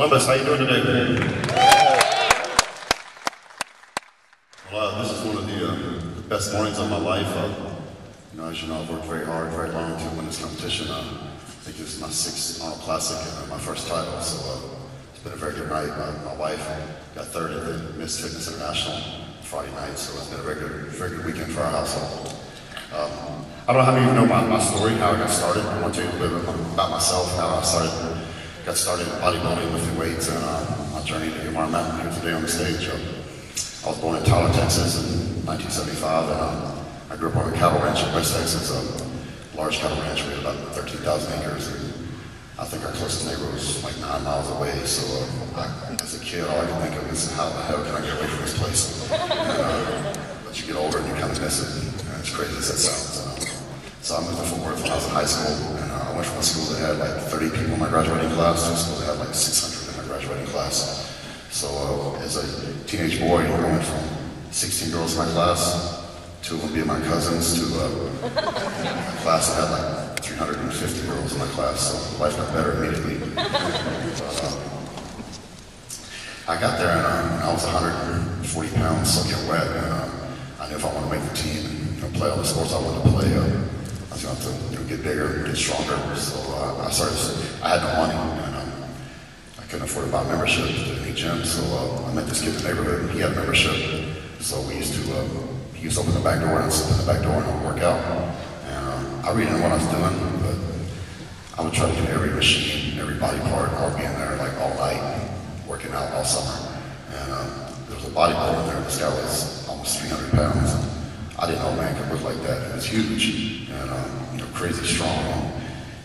Columbus, how you doing today? Well, this is one of the best mornings of my life. As you know, I've worked very hard, very long to win this competition. I think this is my 6th Arnold Classic and my first title, so it's been a very good night. My wife got 3rd at the Miss Fitness International Friday night, so it's been a very good weekend for our household. I don't know how many of you know my story, how I got started. I want to tell you a little bit about myself, how I got started in bodybuilding, lifting weights, and my journey to get where I'm at here today on the stage. I was born in Tyler, Texas in 1975, and I grew up on a cattle ranch in West Texas, a large cattle ranch. We had about 13,000 acres, and I think our closest neighbor was like 9 miles away, so as a kid, all I could think of is how the hell can I get away from this place? But you get older and you kind of miss it, and as crazy as that sounds. So I moved to Fort Worth when I was in high school, and I went from a school that had like 30 people in my graduating class to a school that had like 600 in my graduating class. So as a teenage boy, I went from 16 girls in my class, 2 of them being my cousins, to a class that had like 350 girls in my class, so life got better immediately. But, I got there and I was 140 pounds soaking wet, and I knew if I wanted to make the team and play all the sports I wanted to play, I was going to have to get bigger, get stronger. So I had no money, and I couldn't afford to buy membership to any gym, so I met this kid in the neighborhood, and he had a membership. So he used to open the back door, and I'd sit in the back door and I'd work out. And I really didn't know what I was doing, but I would try to do every machine, every body part. I would be in there like all night, working out all summer. And there was a bodybuilder in there. This guy was almost 300 pounds. I didn't know a man could look like that. He was huge and crazy strong.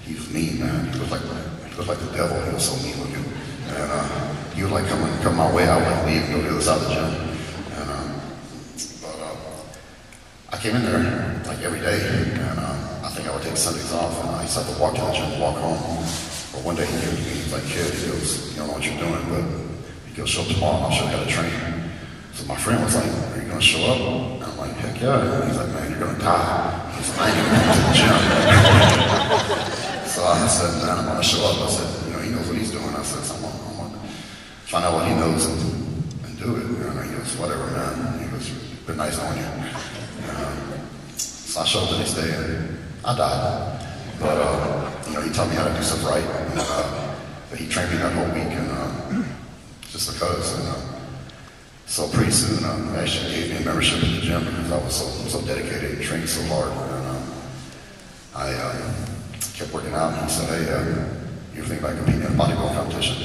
He was mean, man. He looked like the devil. He was so mean looking. And he would like come my way. I would like leave and go to the other side of the gym. I came in there like every day, and I think I would take Sundays off, and I used to have to walk to the gym, walk home. But one day he came to me, he's like, "Kid," he goes, "you don't know what you're doing, but," he goes, "show up tomorrow, I'll show you how to train." So my friend was like, "Are you gonna show up?" And I'm like, "Heck yeah." And he's like, "Man, you're gonna die." He's like, "I ain't gonna come to the gym." So I said, "Man, I'm gonna show up." I said, he knows what he's doing. I said, I'm gonna find out what he knows and do it. And he goes, "Whatever, man." He goes, "It's been nice knowing you." So I showed up the next day and I died. But, he taught me how to do stuff right. But he trained me that whole week, and just because. So pretty soon, they actually gave me a membership at the gym because I was so dedicated and trained so hard. And I kept working out, and he said, "Hey, you ever think about competing in a bodybuilding competition?"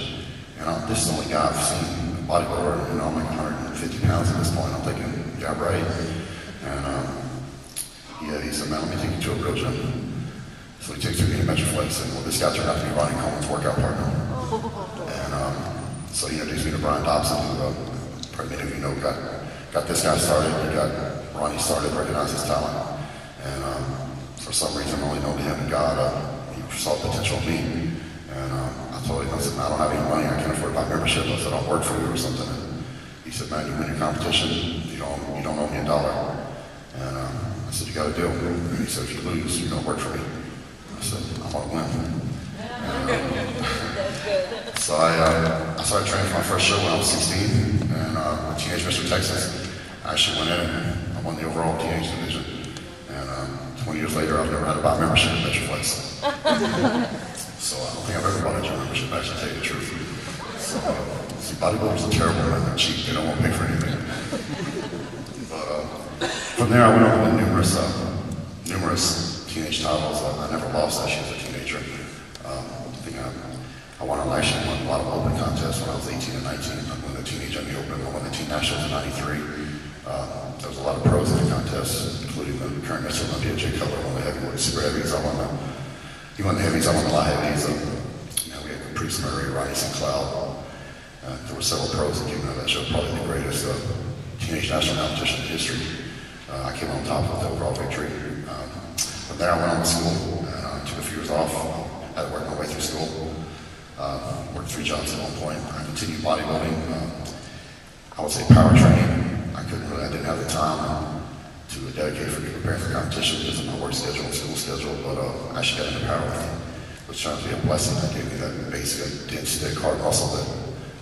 And this is the only guy I've seen, a bodybuilder, I'm like 150 pounds at this point. I'm thinking, yeah, right. And he said, "Man, let me take you to a real gym." So he takes me to Metroflex, and this guy turned out to be Ronnie Coleman's workout partner. And so he introduced me to Brian Dobson, who probably many of you know got this guy started. He got Ronnie started, recognized his talent. And for some reason, only known to him and God, he saw potential in me. And I told him, I said, "Man, I don't have any money, I can't afford to buy membership." I said, "I'll work for you or something." And he said, "Man, you win your competition, you don't owe me a dollar." And I said, "You got a deal?" And he said, "If you lose, you're going to work for me." I said, "I want to win." And, so I started training for my first show when I was 16, and with Teenage Mr. Texas. I actually went in and I won the overall teenage division. And 20 years later, I've never had to buy membership at Metroflex. So I don't think I've ever bought a gym membership, actually, to tell you the truth. So, see, bodybuilders are terrible, man. They're cheap. They don't want to pay for anything. But from there, I went on to win numerous teenage titles. I never lost actually as a teenager. I think I won a lot of open contests when I was 18 and 19. I won the teenage on the open. I won the teen nationals in '93. There was a lot of pros in the contest, including the current Mr. Olympia, Jay Cutler, one of the heavyweights, super heavies. He won the heavies, I won the light heavies. We had Caprice Murray, Ronnie St. Cloud. There were several pros that came out of that show, probably the greatest teenage national competition in history. I came on top with the overall victory. From there, I went on to school and took a few years off. I had to work my way through school. Worked 3 jobs at one point. I continued bodybuilding. I would say power training. I didn't have the time to dedicate for preparing for competition because of my work schedule and school schedule. But I actually got into powerlifting, which turned out to be a blessing. That gave me that basic, dense, thick, hard muscle that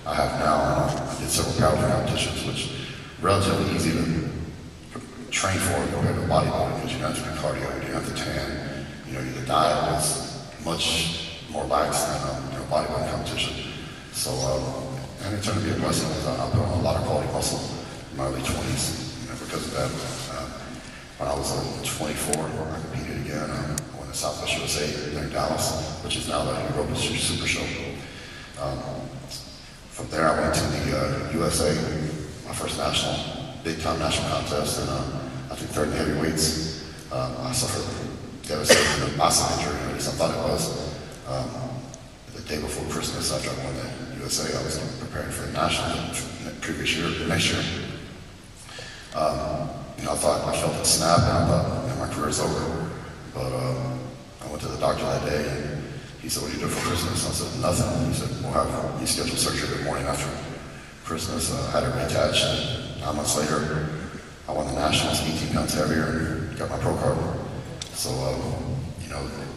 I have now. And I did several powerlifting competitions, which relatively easy to train for compared to bodybuilding, because you don't have to do cardio, you don't have to tan. You know, the diet was much more lax than bodybuilding competition. So, and it turned to be a blessing because I put on a lot of quality muscle in my early 20s, because of that. When I was 24, I competed again. I went to Southwest USA there in Dallas, which is now the Europa Super Show. From there, I went to the USA, my first big-time national contest, and I think third in heavyweights. I suffered a devastating massive injury, at least I thought it was. The day before Christmas, after I won the USA, I was preparing for the national next year. I thought I felt it snap, and I thought, my career's over. But I went to the doctor that day, and he said, "What do you do for Christmas?" I said, "Nothing." He said, "We'll have you scheduled surgery the morning after Christmas." I had it reattached, and 9 months later, I won the Nationals, 18 pounds heavier, and got my pro card. So,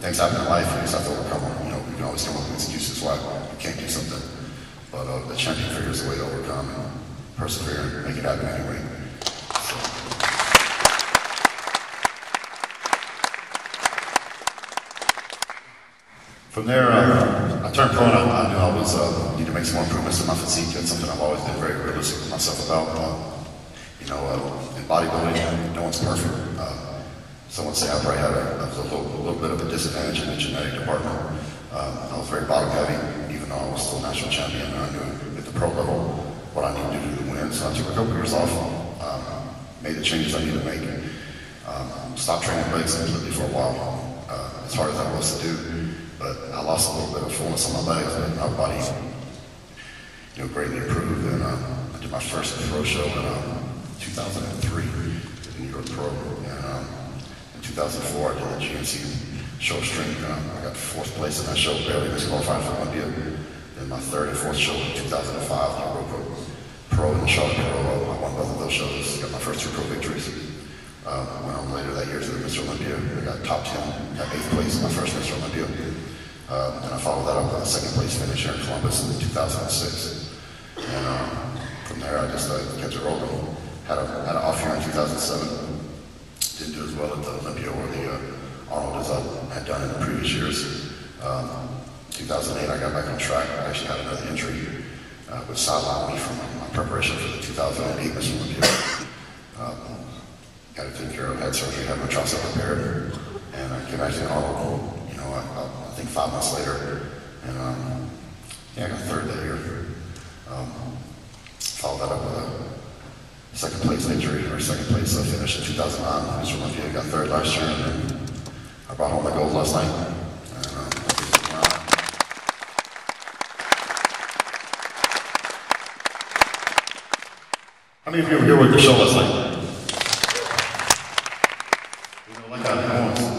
things happen in life, you just have to overcome them. You can always come up with excuses why you can't do something. But the champion figure is the way to overcome and persevere and make it happen anyway. From there, I turned pro, and I knew I was need to make some more improvements in my physique. That's something I've always been very realistic with myself about. In bodybuilding, no one's perfect. Some would say I probably had a little bit of a disadvantage in the genetic department. I was very bottom heavy, even though I was still national champion, and I knew at the pro level what I needed to do to win. So I took a couple years off, made the changes I needed to make, stopped training legs completely for a while, as hard as that was to do. But I lost a little bit of fullness on my legs, but my body, greatly improved. And I did my first pro show in 2003, the New York Pro. And in 2004, I did the GNC show string. I got 4th place in that show, barely disqualified for Olympia. Then my 3rd and 4th show in 2005, the Europa Pro and the Charlotte Pro. I won both of those shows. Got my first 2 pro victories. Went on later that year to the Mr. Olympia. I got top 10, got 8th place in my first Mr. Olympia. And I followed that up with a 2nd place finish here in Columbus in 2006. And from there, I just kept it rolling. Had an off year in 2007. Didn't do as well at the Olympia or the Arnold as I had done in the previous years. 2008, I got back on track. I actually had another injury, which sidelined me from my preparation for the 2008 Mr. Olympia. Got it taken care of, had surgery, had my tricep repaired, and I came back to Arnold, I think 5 months later, and I got 3rd that year. Followed that up with a 2nd place victory, or 2nd place finish in 2009. Mr. Olympia, got 3rd last year, and then I brought home my gold last night. How many of you were here with the show last night?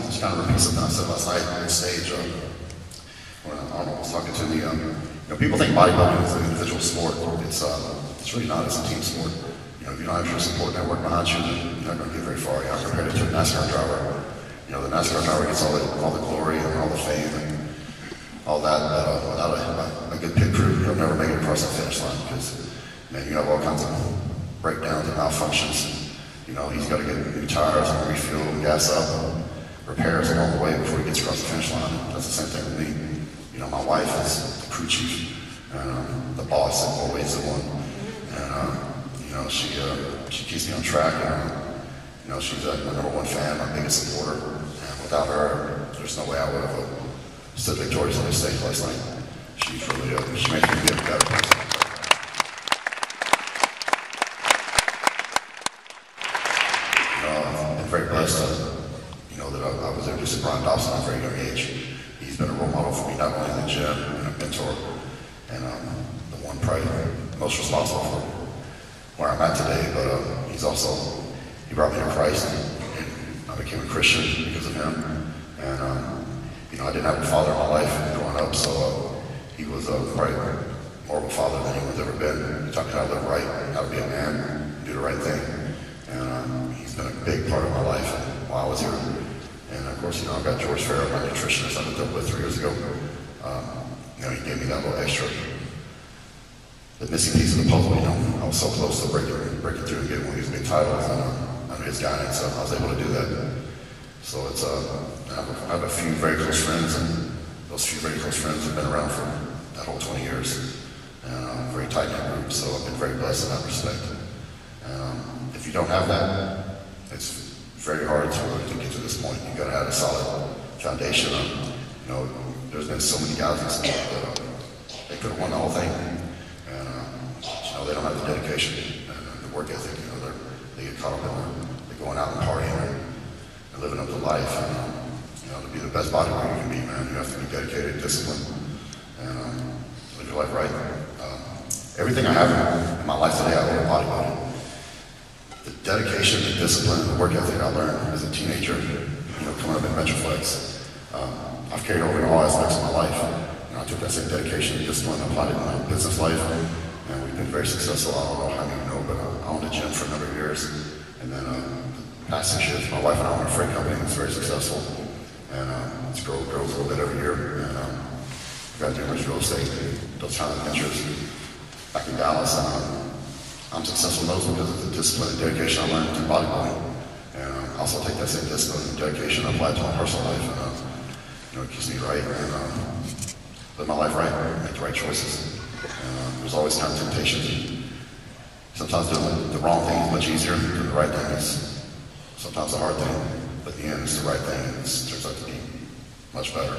Just kind of repeat something I said last night on stage when Arnold was talking to me. People think bodybuilding is an individual sport. It's really not. It's a team sport. If you don't have your support network behind you, you're not going to get very far. You're not compared it to a NASCAR driver. The NASCAR driver gets all the glory and all the fame and all that. But without a good pit crew, you'll never make it across the finish line because, you have all kinds of breakdowns and malfunctions. He's got to get new tires and refuel and gas up and repairs along the way before he gets across the finish line. That's the same thing with me. My wife is the crew chief and the boss and always the one. And she keeps me on track. And she's my #1 fan, my biggest supporter. And without her, there's no way I would have stood victorious on the stage last night. She's really she makes me feel better person. I'm very blessed that I was introduced to Brian Dobson at a very young age. He's been a role model for me, not only in the gym and a mentor, and the one probably most responsible for where I'm at today. But he brought me to Christ, and I became a Christian because of him. And I didn't have a father in my life growing up, so he was probably more of a father than anyone's ever been. He taught me how to live right, how to be a man, do the right thing. And he's been a big part of my life while I was here. And of course, I got George Farrell, my nutritionist I looked up with 3 years ago. You know, he gave me that little extra, the missing piece of the puzzle. You know, I was so close to breaking through and getting one of these big titles under his guidance, so I was able to do that. So it's I have a few very close friends, and those few very close friends have been around for that whole 20 years, and very tight-knit group. So I've been very blessed in that respect. If you don't have that, it's very hard to get to this point. You got to have a solid foundation. You know, there's been so many guys in sport that they could have won the whole thing, and you know, they don't have the dedication and the work ethic. You know, they get caught up in they're going out and partying and living up the life. And you know, to be the best bodybuilder you can be, man, you have to be dedicated, disciplined, and live your life right. Everything I have in my life today, I owe to bodybuilding. The dedication, the discipline, and the work ethic I learned as a teenager, you know, coming up in Metroflex, I've carried over in all aspects of my life. You know, I took that same dedication and discipline and applied it in my business life, and we've been very successful. I don't know how many you know, but I owned a gym for a number of years, and then the past 6 years, my wife and I own a freight company that's very successful, and it's grows a little bit every year, and I've got numerous real estate, those kind of ventures back in Dallas, and I'm successful in those because of the discipline and dedication I learned through bodybuilding. And I also take that same discipline and dedication and apply it to my personal life. And you know, it keeps me right and live my life right, make the right choices. And there's always kind of temptation. Sometimes doing the wrong thing is much easier than the right thing is sometimes a hard thing. But in the end, it's the right thing, and it turns out to be much better.